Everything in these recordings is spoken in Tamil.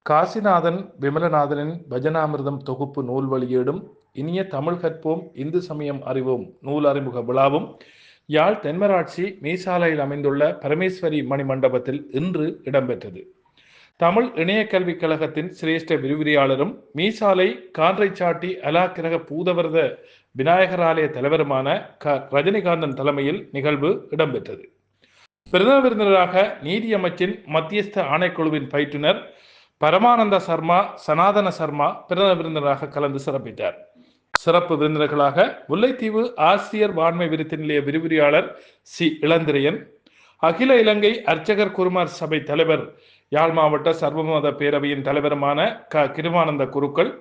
காசிநாதன் விமலநாதனின் பஜனாமிர்தம் தொகுப்பு நூல் வெளியீடும் இனிய தமிழ் கற்போம் இந்து சமயம் அறிவோம் நூல் அறிமுக விழாவும் யாழ் தென்மராட்சி மீசாலையில் அமைந்துள்ள பரமேஸ்வரி மணிமண்டபத்தில் இன்று இடம்பெற்றது. தமிழ் இணைய கல்விக் கழகத்தின் சிரேஷ்ட விரிவுரையாளரும் மீசாலை கான்றைச்சாட்டி அலாக்கிரக பூதவரத விநாயகர் ஆலய தலைவருமான ரஜினிகாந்தன் தலைமையில் நிகழ்வு இடம்பெற்றது. பிரதம விருந்தினராக நீதி அமைச்சின் மத்தியஸ்த ஆணைக்குழுவின் பயிற்றுனர் பரமானந்த சர்மா, சனாதன சர்மா பிரதம விருந்தினராக கலந்து சிறப்பித்தார். சிறப்பு விருந்தினர்களாக முல்லைத்தீவு ஆசிரியர் வான்மை விருத்தி நிலைய விரிவுரையாளர் சி இளந்திரையன், அகில இலங்கை அர்ச்சகர் குருமார் சபை தலைவர், யாழ் மாவட்ட சர்வமத பேரவையின் தலைவருமான கிருமானந்த குருக்கள்,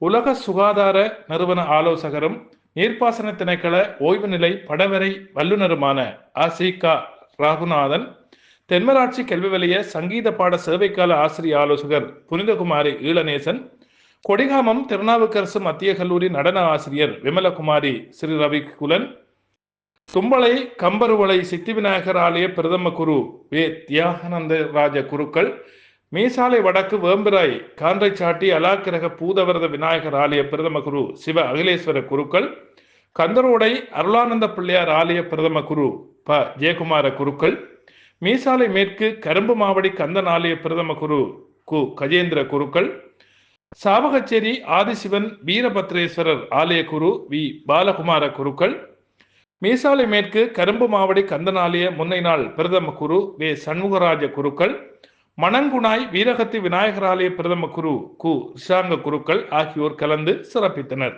உலக சுகாதார நிறுவன ஆலோசகரும் நீர்ப்பாசன திணைக்கள ஓய்வு நிலை படவரை வல்லுநருமான ஆசிகா ராகுநாதன், தென்மராட்சி கல்வி வலய சங்கீத பாட சேவைக்கால ஆசிரிய ஆலோசகர் புனிதகுமாரி ஈழநேசன், கொடிகாமம் திருநாவுக்கரசு மத்திய கல்லூரி நடன ஆசிரியர் விமலகுமாரி ஸ்ரீ ரவிகுலன், தும்பளை கம்பருவளை சித்தி விநாயகர் ஆலய பிரதம குரு வே தியாகனந்த ராஜ குருக்கள், மீசாலை வடக்கு வேம்பிராய் கான்றைச்சாட்டி அலாக்கிரக பூதவரத விநாயகர் ஆலய பிரதம குரு சிவ அகிலேஸ்வர குருக்கள், கந்தரோடை அருளானந்த பிள்ளையார் ஆலய பிரதம குரு ப ஜெயக்குமார குருக்கள், மீசாலை மேற்கு கரும்பு மாவடி கந்தன் ஆலய பிரதம குரு கு கஜேந்திர குருக்கள், சாவகச்சேரி ஆதிசிவன் வீரபத்ரேஸ்வரர் ஆலய குரு வி பாலகுமார குருக்கள், மீசாலை மேற்கு கரும்பு மாவடி கந்தன் ஆலய முன்னை நாள் பிரதம குரு வே சண்முகராஜ குருக்கள், மணங்குணாய் வீரகத்தி விநாயகர் ஆலய பிரதம குரு கு ரிஷாங்க குருக்கள் ஆகியோர் கலந்து சிறப்பித்தனர்.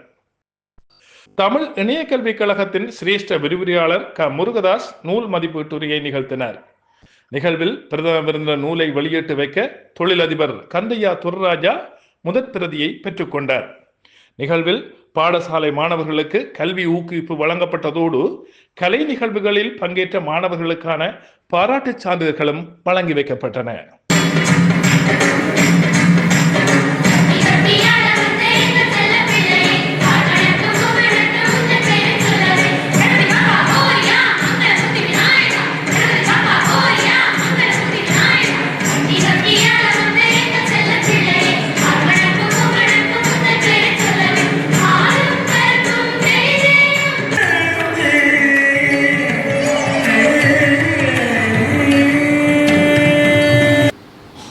தமிழ் இணைய கல்விக் கழகத்தின் சிரேஷ்ட விரிவுரையாளர் க முருகதாஸ் நூல் மதிப்பீட்டுரையை நிகழ்த்தினார். நிகழ்வில் பிரதம விருந்தினர் நூலை வெளியிட்டு வைக்க தொழிலதிபர் கந்தையா துர்ராஜா முதற் பிரதியை பெற்றுக்கொண்டார். நிகழ்வில் பாடசாலை மாணவர்களுக்கு கல்வி ஊக்குவிப்பு வழங்கப்பட்டதோடு கலை நிகழ்வுகளில் பங்கேற்ற மாணவர்களுக்கான பாராட்டுச் சான்றிதழ்களும் வழங்கி வைக்கப்பட்டன.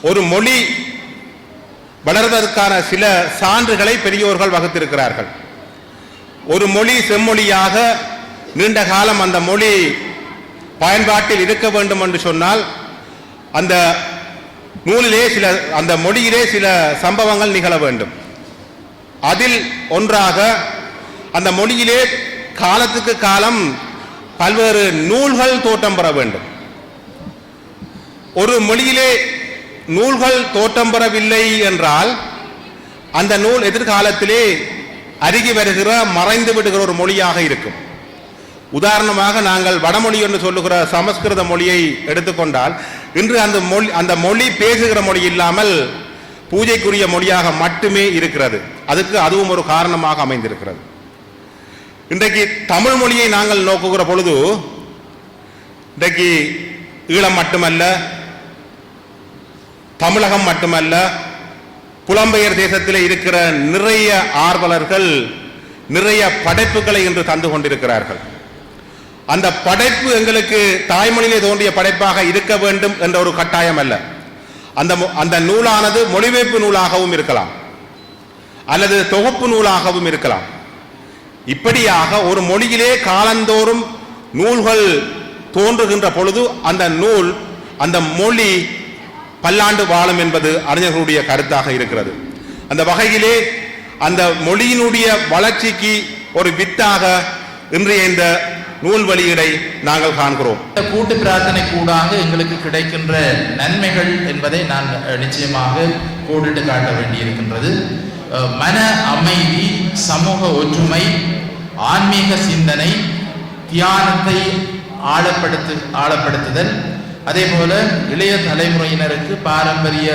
ஒரு மொழி வளர்வதற்கான சில சான்றுகளை பெரியோர்கள் வகுத்திருக்கிறார்கள். ஒரு மொழி செம்மொழியாக நீண்ட காலம் அந்த மொழி பயன்பாட்டில் இருக்க வேண்டும் என்று சொன்னால் அந்த நூலிலே அந்த மொழியிலே சில சம்பவங்கள் நிகழ வேண்டும். அதில் ஒன்றாக அந்த மொழியிலே காலத்துக்கு காலம் பல்வேறு நூல்கள் தோற்றம் பெற வேண்டும். ஒரு மொழியிலே நூல்கள் தோற்றம் பெறவில்லை என்றால் அந்த நூல் எதிர்காலத்திலே அருகி வருகிற மறைந்து விடுகிற ஒரு மொழியாக இருக்கும். உதாரணமாக நாங்கள் வடமொழி என்று சொல்லுகிற சமஸ்கிருத மொழியை எடுத்துக்கொண்டால் இன்று அந்த மொழி பேசுகிற மொழி இல்லாமல் பூஜைக்குரிய மொழியாக மட்டுமே இருக்கிறது. அதுக்கு அதுவும் ஒரு காரணமாக அமைந்திருக்கிறது. இன்றைக்கு தமிழ் மொழியை நாங்கள் நோக்குகிற பொழுது இன்றைக்கு ஈழம் மட்டுமல்ல, தமிழகம் மட்டுமல்ல, புலம்பெயர் தேசத்தில் இருக்கிற நிறைய ஆர்வலர்கள் நிறைய படைப்புகளை இன்று தந்து கொண்டிருக்கிறார்கள். அந்த படைப்பு எங்களுக்கு தாய்மொழியிலே தோன்றிய படைப்பாக இருக்க வேண்டும் என்ற ஒரு கட்டாயம் அல்ல. அந்த நூலானது மொழிபெயர்ப்பு நூலாகவும் இருக்கலாம் அல்லது தொகுப்பு நூலாகவும் இருக்கலாம். இப்படியாக ஒரு மொழியிலே காலந்தோறும் நூல்கள் தோன்றுகின்ற பொழுது அந்த நூல் அந்த மொழி பல்லாண்டு வாழும் என்பது அறிஞர்களுடைய கருத்தாக இருக்கிறது. அந்த வகையிலே அந்த மொழியினுடைய வளர்ச்சிக்கு ஒரு வித்தாக இன்றைய இந்த நூல் வெளியீடை நாங்கள் காண்கிறோம். இந்த கூட்டு பிரார்த்தனை கூடாக எங்களுக்கு கிடைக்கின்ற நன்மைகள் என்பதை நான் நிச்சயமாக கோடிட்டு காட்ட வேண்டியிருக்கின்றது. மன அமைதி, சமூக ஒற்றுமை, ஆன்மீக சிந்தனை, தியானத்தை ஆழப்படுத்துதல், அதே போல இளைய தலைமுறையினருக்கு பாரம்பரிய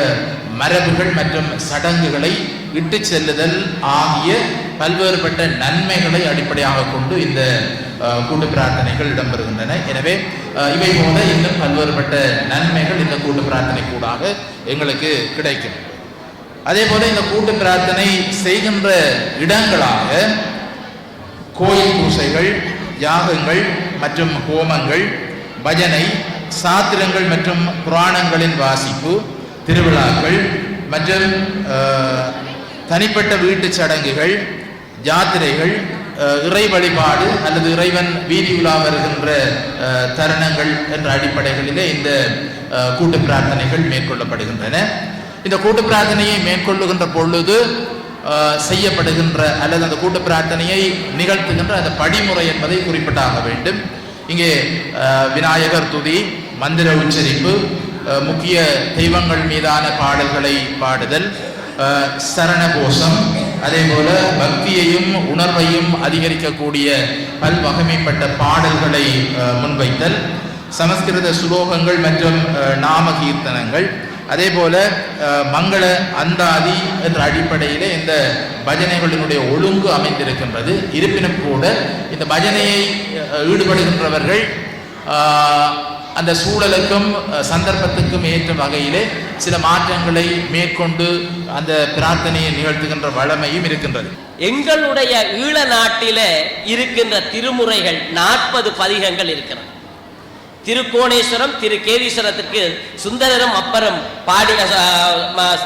மரபுகள் மற்றும் சடங்குகளை இட்டு செல்லுதல் ஆகிய பல்வேறுபட்ட நன்மைகளை அடிப்படையாக கொண்டு இந்த கூட்டு பிரார்த்தனைகள் இடம்பெறுகின்றன. எனவே இவை போல இன்னும் பல்வேறுபட்ட நன்மைகள் இந்த கூட்டு பிரார்த்தனை கூடாக எங்களுக்கு கிடைக்கும். அதே போல இந்த கூட்டு பிரார்த்தனை செய்கின்ற இடங்களாக கோயில் பூசைகள், யாகங்கள் மற்றும் ஹோமங்கள், பஜனை, சாத்திரங்கள் மற்றும் புராணங்களின் வாசிப்பு, திருவிழாக்கள் மற்றும் தனிப்பட்ட வீட்டு சடங்குகள், யாத்திரைகள், இறை வழிபாடு அல்லது இறைவன் வீதி உலா வருகின்ற தருணங்கள் என்ற அடிப்படைகளிலே இந்த கூட்டு பிரார்த்தனைகள் மேற்கொள்ளப்படுகின்றன. இந்த கூட்டு பிரார்த்தனையை மேற்கொள்ளுகின்ற பொழுது செய்யப்படுகின்ற அல்லது அந்த கூட்டு பிரார்த்தனையை நிகழ்த்துகின்ற அந்த படிமுறை என்பதை குறிப்பிட்டாக வேண்டும். இங்கே விநாயகர் துதி, மந்திர உச்சரிப்பு, முக்கிய தெய்வங்கள் மீதான பாடல்களை பாடுதல், சரணகோஷம், அதே போல பக்தியையும் உணர்வையும் அதிகரிக்கக்கூடிய பல்வகைமைப்பட்ட பாடல்களை முன்வைத்தல், சமஸ்கிருத சுலோகங்கள் மற்றும் நாம கீர்த்தனங்கள், அதே போல மங்கள அந்தாதி என்ற அடிப்படையிலே இந்த பஜனைகளினுடைய ஒழுங்கு அமைந்திருக்கின்றது. இருப்பினும் கூட இந்த பஜனையை ஈடுபடுகின்றவர்கள் அந்த சூழலுக்கும் சந்தர்ப்பத்துக்கும் ஏற்ற வகையிலே சில மாற்றங்களை மேற்கொண்டு அந்த பிரார்த்தனையை நிகழ்த்துகின்ற வழமையும் இருக்கின்றது. எங்களுடைய ஈழ நாட்டில இருக்கின்ற திருமுறைகள் 40 பதிகங்கள் இருக்கிறது. திருக்கோணேஸ்வரம், திருக்கேதீஸ்வரத்திற்கு சுந்தரரும் அப்பரும் பாடிய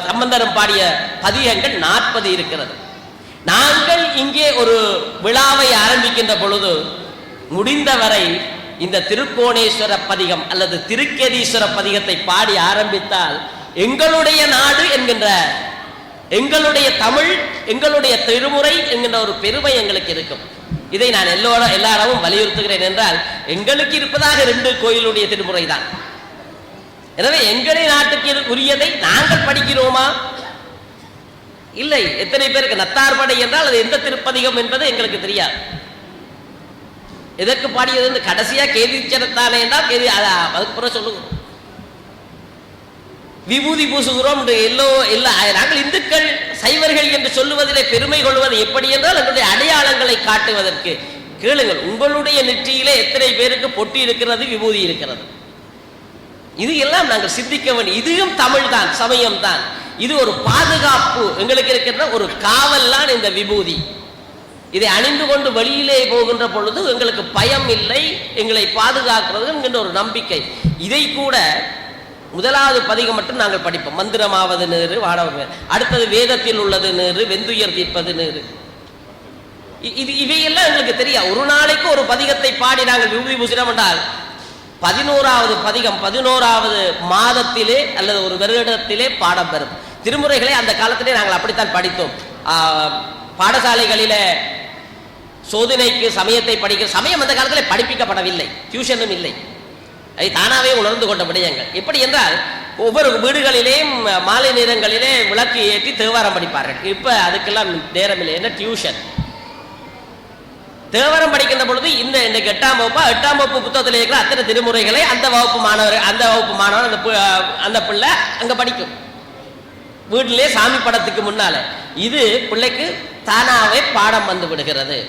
சம்பந்தரும் பாடிய பதிகங்கள் 40 இருக்கிறது. நாங்கள் இங்கே ஒரு விழாவை ஆரம்பிக்கின்ற பொழுது முடிந்தவரை இந்த திருக்கோணேஸ்வர பதிகம் அல்லது திருக்கேதீஸ்வர பதிகத்தை பாடி ஆரம்பித்தால் எங்களுடைய நாடு என்கின்ற, எங்களுடைய தமிழ், எங்களுடைய திருமுறை என்கின்ற ஒரு பெருமை எங்களுக்கு இருக்கும். இதை நான் எல்லாரும் வலியுறுத்துகிறேன். என்றால் எங்களுக்கு இருப்பதாக 2 கோயிலுடைய திருமுறை தான். எனவே எங்களுடைய நாட்டுக்கு உரியதை நாங்கள் படிக்கிறோமா? இல்லை. எத்தனை பேருக்கு நத்தார்படை என்றால் அது எந்த திருப்பதிகம் என்பது எங்களுக்கு தெரியாது. எதற்கு பாடியது கடைசியா கேதீச்சரத்தானே என்றால் அதுக்கு சொல்லுங்க. விபூதி பூசுகிறோம் நாங்கள் இந்துக்கள் சைவர்கள் என்று சொல்லுவதிலே பெருமை கொள்வது எப்படி என்றால் எங்களுடைய அடையாளங்களை காட்டுவதற்கு. கேளுங்கள், உங்களுடைய நெற்றியிலே எத்தனை பேருக்கு பொட்டி இருக்கிறது, விபூதி இருக்கிறது? இது எல்லாம் நாங்கள் சிந்திக்க வேண்டும். இதுவும் தமிழ் தான், சமயம் தான். இது ஒரு பாதுகாப்பு எங்களுக்கு இருக்கின்ற ஒரு காவல் தான் இந்த விபூதி. இதை அணிந்து கொண்டு வெளியிலே போகின்ற பொழுது எங்களுக்கு பயம் இல்லை, எங்களை பாதுகாக்கிறது என்கின்ற ஒரு நம்பிக்கை. இதை கூட முதலாவது பதிகம் மட்டும் நாங்கள் படிப்போம். மந்திரமாவது நேரு வாடவது, அடுத்தது வேதத்தில் உள்ளது நேரு, வெந்துயர் தீர்ப்பது நேரு. இவையெல்லாம் எங்களுக்கு தெரியாது. ஒரு நாளைக்கு ஒரு பதிகத்தை பாடி நாங்கள் விபூதி பூசினோம் என்றால் 11வது பதிகம் 11வது மாதத்திலே அல்லது ஒரு வருடத்திலே பாடம் பெறும். திருமுறைகளை அந்த காலத்திலே நாங்கள் அப்படித்தான் படித்தோம். பாடசாலைகளில சோதனைக்கு சமயத்தை படிக்கிற சமயம் அந்த காலத்தில் படிப்பிக்கப்படவில்லை, டியூஷனும் இல்லை. அதை தானாவே உணர்ந்து கொண்ட விடயங்கள். எப்படி என்றால் ஒவ்வொரு வீடுகளிலேயும் மாலை நேரங்களிலே விளக்கு ஏற்றி தேவாரம் படிப்பார்கள். இப்ப அதுக்கெல்லாம் நேரம் இல்லை, என்ன டியூஷன். தேவாரம் படிக்கின்ற பொழுது இன்றைக்கு 8ஆம் வகுப்பு புத்தகத்தில் இருக்கிற அத்தனை திருமுறைகளை அந்த வகுப்பு மாணவர் அந்த பிள்ளை அங்க படிக்கும், வீட்டிலே சாமி படத்துக்கு முன்னால. இது பிள்ளைக்கு தானாவே பாடம் வந்து விடுகிறது.